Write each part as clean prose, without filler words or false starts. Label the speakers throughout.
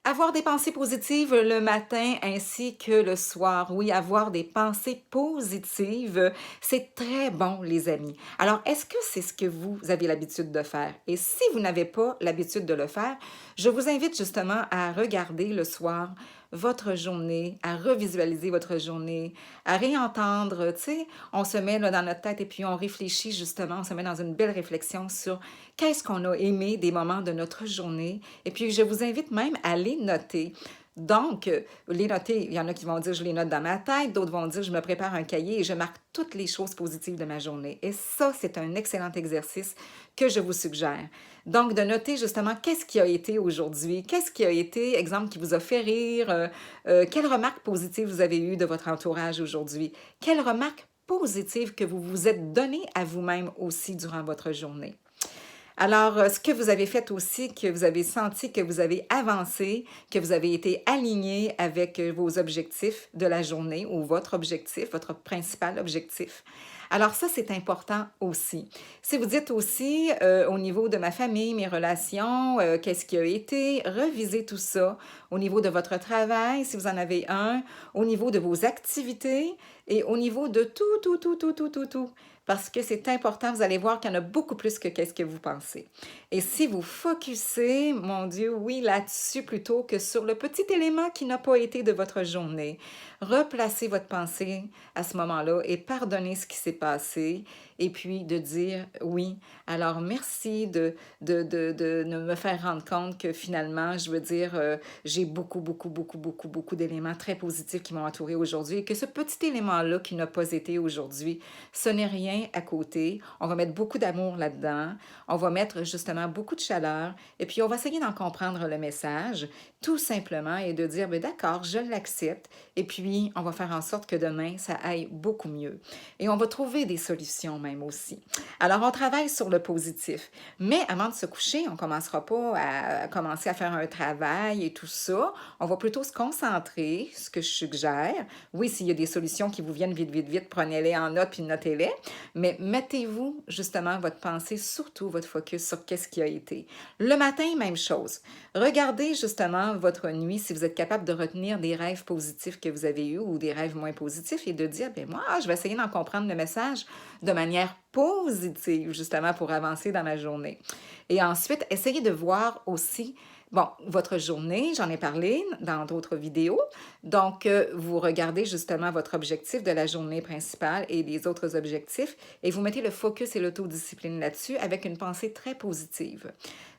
Speaker 1: Avoir des pensées positives le matin ainsi que le soir. Oui, avoir des pensées positives, c'est très bon, les amis. Alors, est-ce que c'est ce que vous avez l'habitude de faire? Et si vous n'avez pas l'habitude de le faire, je vous invite justement à regarder le soir votre journée, à revisualiser votre journée, à réentendre, tu sais, on se met là dans notre tête et puis on réfléchit justement, on se met dans une belle réflexion sur qu'est-ce qu'on a aimé des moments de notre journée. Et puis, je vous invite même à les noter. Donc, les noter, il y en a qui vont dire je les note dans ma tête, d'autres vont dire je me prépare un cahier et je marque toutes les choses positives de ma journée. Et ça, c'est un excellent exercice que je vous suggère. Donc, de noter justement qu'est-ce qui a été aujourd'hui, qu'est-ce qui a été, exemple, qui vous a fait rire, quelles remarques positives vous avez eues de votre entourage aujourd'hui, quelles remarques positives que vous vous êtes données à vous-même aussi durant votre journée. Alors, ce que vous avez fait aussi, que vous avez senti que vous avez avancé, que vous avez été aligné avec vos objectifs de la journée ou votre objectif, votre principal objectif. Alors ça, c'est important aussi. Si vous dites aussi au niveau de ma famille, mes relations, qu'est-ce qui a été, revisez tout ça au niveau de votre travail, si vous en avez un, au niveau de vos activités et au niveau de tout. Parce que c'est important, vous allez voir qu'il y en a beaucoup plus que qu'est-ce que vous pensez. Et si vous focussez, mon Dieu, oui, là-dessus plutôt que sur le petit élément qui n'a pas été de votre journée, replacez votre pensée à ce moment-là et pardonnez ce qui s'est passé et puis de dire oui. Alors, merci de me faire rendre compte que finalement, je veux dire, j'ai beaucoup d'éléments très positifs qui m'ont entouré aujourd'hui et que ce petit élément-là qui n'a pas été aujourd'hui, ce n'est rien à côté. On va mettre beaucoup d'amour là-dedans. On va mettre justement beaucoup de chaleur et puis on va essayer d'en comprendre le message tout simplement et de dire, ben d'accord, je l'accepte et puis on va faire en sorte que demain, ça aille beaucoup mieux. Et on va trouver des solutions même aussi. Alors, on travaille sur le positif, mais avant de se coucher, on ne commencera pas à commencer à faire un travail et tout ça. On va plutôt se concentrer, ce que je suggère. Oui, s'il y a des solutions qui vous viennent vite, prenez-les en note puis notez-les. Mais mettez-vous justement votre pensée, surtout votre focus sur qu'est-ce qui a été. Le matin, même chose. Regardez justement votre nuit si vous êtes capable de retenir des rêves positifs que vous avez eus ou des rêves moins positifs et de dire, ben moi, je vais essayer d'en comprendre le message de manière positive, justement, pour avancer dans ma journée. Et ensuite, essayez de voir aussi bon, votre journée, j'en ai parlé dans d'autres vidéos. Donc, vous regardez justement votre objectif de la journée principale et les autres objectifs et vous mettez le focus et l'autodiscipline là-dessus avec une pensée très positive.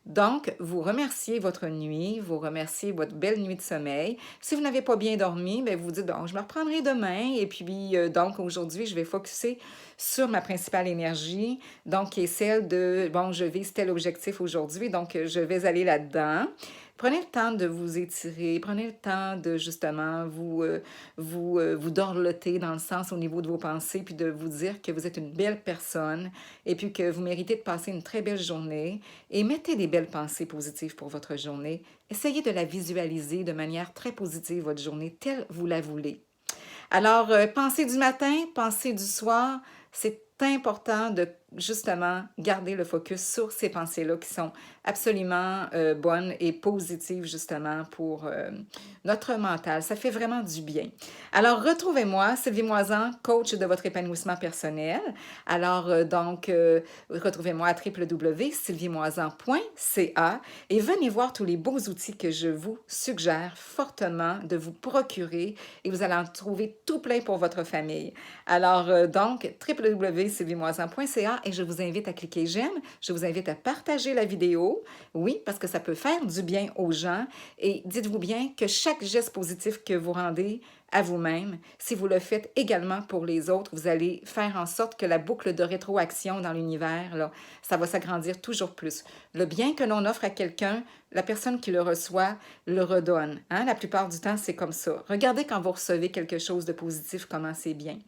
Speaker 1: Donc, vous remerciez votre nuit, vous remerciez votre belle nuit de sommeil. Si vous n'avez pas bien dormi, bien, vous dites, donc, je me reprendrai demain. Et puis, donc, aujourd'hui, je vais focuser sur ma principale énergie, donc, qui est celle de, bon, je vise tel objectif aujourd'hui, donc, je vais aller là-dedans. Prenez le temps de vous étirer, prenez le temps de justement vous dorloter dans le sens au niveau de vos pensées, puis de vous dire que vous êtes une belle personne et puis que vous méritez de passer une très belle journée et mettez des belles pensées positives pour votre journée. Essayez de la visualiser de manière très positive, votre journée, telle vous la voulez. Alors, pensée du matin, pensée du soir, c'est important de justement garder le focus sur ces pensées-là qui sont absolument bonnes et positives justement pour notre mental. Ça fait vraiment du bien. Alors, retrouvez-moi, Sylvie Moisan, coach de votre épanouissement personnel. Alors, retrouvez-moi à www.sylviemoisan.ca et venez voir tous les beaux outils que je vous suggère fortement de vous procurer et vous allez en trouver tout plein pour votre famille. Alors, donc, www.sylviemoisan.ca et je vous invite à cliquer j'aime, je vous invite à partager la vidéo, oui, parce que ça peut faire du bien aux gens et dites-vous bien que chaque geste positif que vous rendez à vous-même, si vous le faites également pour les autres, vous allez faire en sorte que la boucle de rétroaction dans l'univers, là, ça va s'agrandir toujours plus. Le bien que l'on offre à quelqu'un, la personne qui le reçoit le redonne. Hein? La plupart du temps, c'est comme ça. Regardez quand vous recevez quelque chose de positif, comment c'est bien,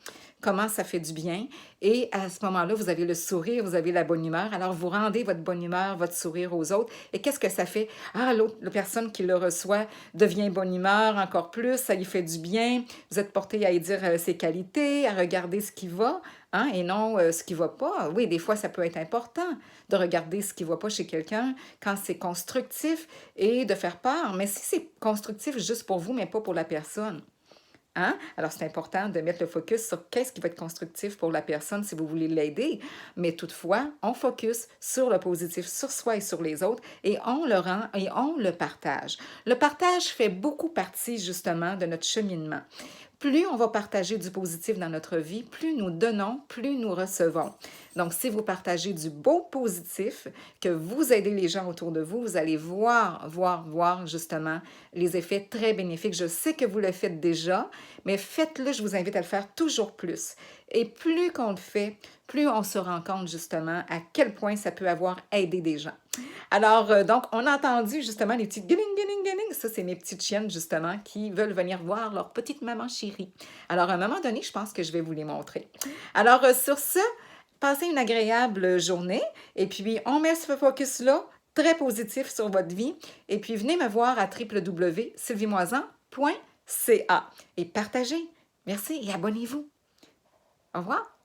Speaker 1: comment ça fait du bien. Et à ce moment-là, vous avez le sourire, vous avez la bonne humeur. Alors, vous rendez votre bonne humeur, votre sourire aux autres. Et qu'est-ce que ça fait? Ah, l'autre, la personne qui le reçoit devient bonne humeur encore plus, ça lui fait du bien. bien, vous êtes porté à y dire ses qualités, à regarder ce qui va, hein, et non ce qui va pas. Oui, des fois, ça peut être important de regarder ce qui va pas chez quelqu'un quand c'est constructif et de faire part. Mais si c'est constructif juste pour vous, mais pas pour la personne, hein? Alors, c'est important de mettre le focus sur qu'est-ce qui va être constructif pour la personne si vous voulez l'aider. Mais toutefois, on focus sur le positif, sur soi et sur les autres, et on le rend et on le partage. Le partage fait beaucoup partie justement de notre cheminement. Plus on va partager du positif dans notre vie, plus nous donnons, plus nous recevons. Donc, si vous partagez du beau positif, que vous aidez les gens autour de vous, vous allez voir justement les effets très bénéfiques. Je sais que vous le faites déjà, mais faites-le, je vous invite à le faire toujours plus. Et plus qu'on le fait, plus on se rend compte justement à quel point ça peut avoir aidé des gens. Alors, donc, on a entendu justement les petits guiling, guiling, guiling. Ça, c'est mes petites chiennes, justement, qui veulent venir voir leur petite maman chérie. Alors, à un moment donné, je pense que je vais vous les montrer. Alors, sur ce, passez une agréable journée. Et puis, on met ce focus-là très positif sur votre vie. Et puis, venez me voir à www.sylviemoisan.ca et partagez. Merci et abonnez-vous. Au revoir.